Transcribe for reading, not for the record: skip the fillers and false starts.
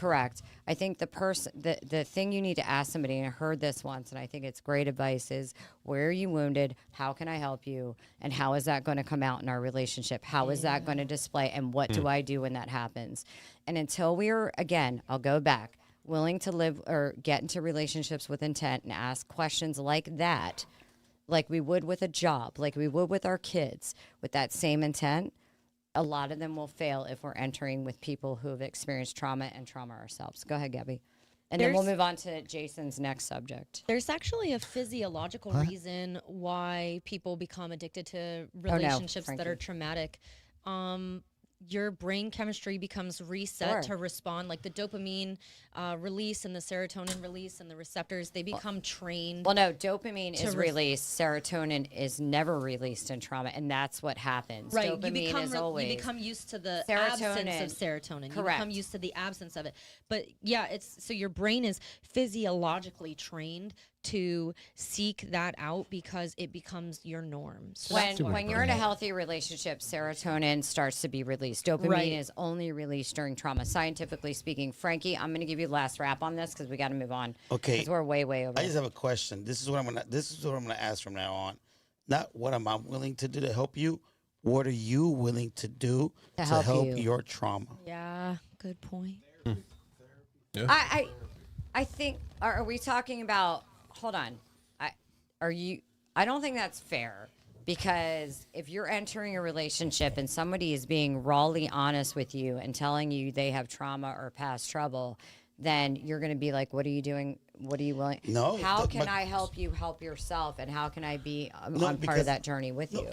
Correct. I think the thing you need to ask somebody, and I heard this once, and I think it's great advice, is where are you wounded? How can I help you? And how is that going to come out in our relationship? How is that going to display? And what do I do when that happens? And until we're, again, I'll go back, willing to live or get into relationships with intent and ask questions like that, like we would with a job, like we would with our kids, with that same intent, a lot of them will fail if we're entering with people who have experienced trauma and trauma ourselves. Go ahead, Gabby. And then we'll move on to Jason's next subject. There's actually a physiological reason why people become addicted to relationships that are traumatic. Your brain chemistry becomes reset to respond, like the dopamine release and the serotonin release and the receptors, they become trained. Well, no, dopamine is released. Serotonin is never released in trauma, and that's what happens. Right. Dopamine is always. You become used to the absence of serotonin. Correct. You become used to the absence of it. But yeah, it's so your brain is physiologically trained to seek that out because it becomes your norm. So when you're in a healthy relationship, serotonin starts to be released. Dopamine is only released during trauma. Scientifically speaking, Frankie, I'm going to give you the last wrap on this because we got to move on. Okay, because we're way over. I just have a question. This is what I'm gonna ask from now on. Not what am I willing to do to help you. What are you willing to do to help your trauma? Yeah, good point. Yeah. I think. Are we talking about? Hold on. I don't think that's fair because if you're entering a relationship and somebody is being rawly honest with you and telling you they have trauma or past trouble, then you're going to be like, what are you doing? What are you willing? No. How can I help you help yourself? And how can I be on part of that journey with you?